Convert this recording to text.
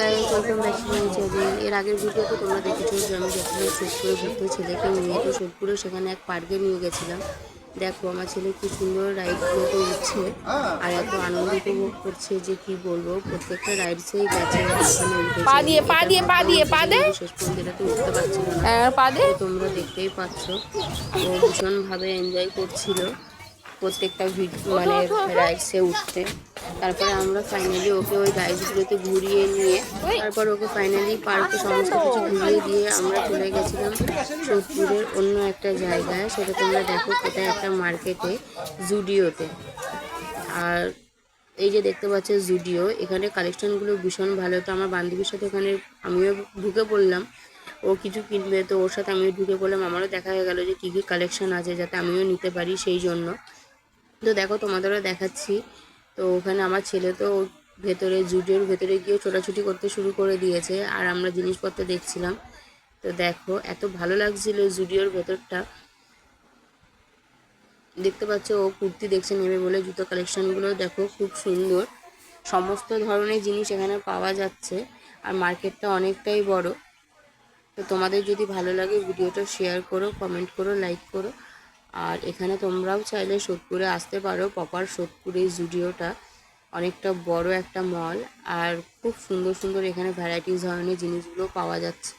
Guys, welcome back to my channel. এর আগের ভিডিওতে তোমরা দেখেছো যে আমি গেছিলাম সোদপুরে ঘুরতে ছেলেকে নিয়ে। তো সোদপুরে সেখানে এক পার্কে নিয়ে গেছিলাম। দেখো আমার ছেলে কি সুন্দর রাইডগুলোতে উঠছে আর এত আনন্দ উপভোগ করছে যে কি বলবো। প্রত্যেকটা রাইডসেই গেছে, ওখানে উঠেছে। এটা ভাবতেও উঠেছে কিন্তু শেষ পর্যন্ত এটাতে উঠতে পারছিল না। তো তোমরা দেখতেই পাচ্ছ ও ভীষণভাবে এনজয় করছিল প্রত্যেকটা মানে রাইডসে উঠতে। তারপরে আমরা ফাইনালি ওকে ওই রাইডসগুলোতে ঘুরিয়ে নিয়ে তারপর ওকে ফাইনালি পার্কে সমস্ত কিছু ঘুরিয়ে দিয়ে আমরা চলে গেছিলাম সোদপুরের অন্য একটা জায়গায়। সেটা তোমরা দেখো কোথায়, একটা মার্কেটে, জুডিওতে। আর এই যে দেখতে পাচ্ছ জুডিও, এখানে কালেকশনগুলো ভীষণ ভালো। তো আমার বান্ধবীর সাথে ওখানে আমিও ঢুকে পড়লাম, ও কিছু কিনবে তো ওর সাথে আমিও ঢুকে পড়লাম। আমারও দেখা হয়ে গেল যে কী কী কালেকশন আছে যাতে আমিও নিতে পারি, সেই জন্য। তো দেখো তোমাদেরও দেখাচ্ছি। তো ওখানে আমার ছেলে তো ভেতরে জুডিওর ভেতরে গিয়ে ছোটাছুটি করতে শুরু করে দিয়েছে আর আমরা জিনিসপত্র দেখছিলাম। তো দেখো এত ভালো লাগছিল জুডিওর ভেতরটা। দেখতে পাচ্ছ ও কুর্তি দেখছে নেবে বলে। জুতো কালেকশনগুলো দেখো খুব সুন্দর, সমস্ত ধরনের জিনিস এখানে পাওয়া যাচ্ছে। আর মার্কেটটা অনেকটাই বড়। তো তোমাদের যদি ভালো লাগে ভিডিওটা শেয়ার করো, কমেন্ট করো, লাইক করো। আর এখানে তোমরাও চাইলে সোদপুরে আসতে পারো। প্রপার সোদপুরে জুডিওটা অনেকটা বড় একটা মল আর খুব সুন্দর সুন্দর এখানে ভ্যারাইটিস ধরনের জিনিসগুলো পাওয়া যাচ্ছে।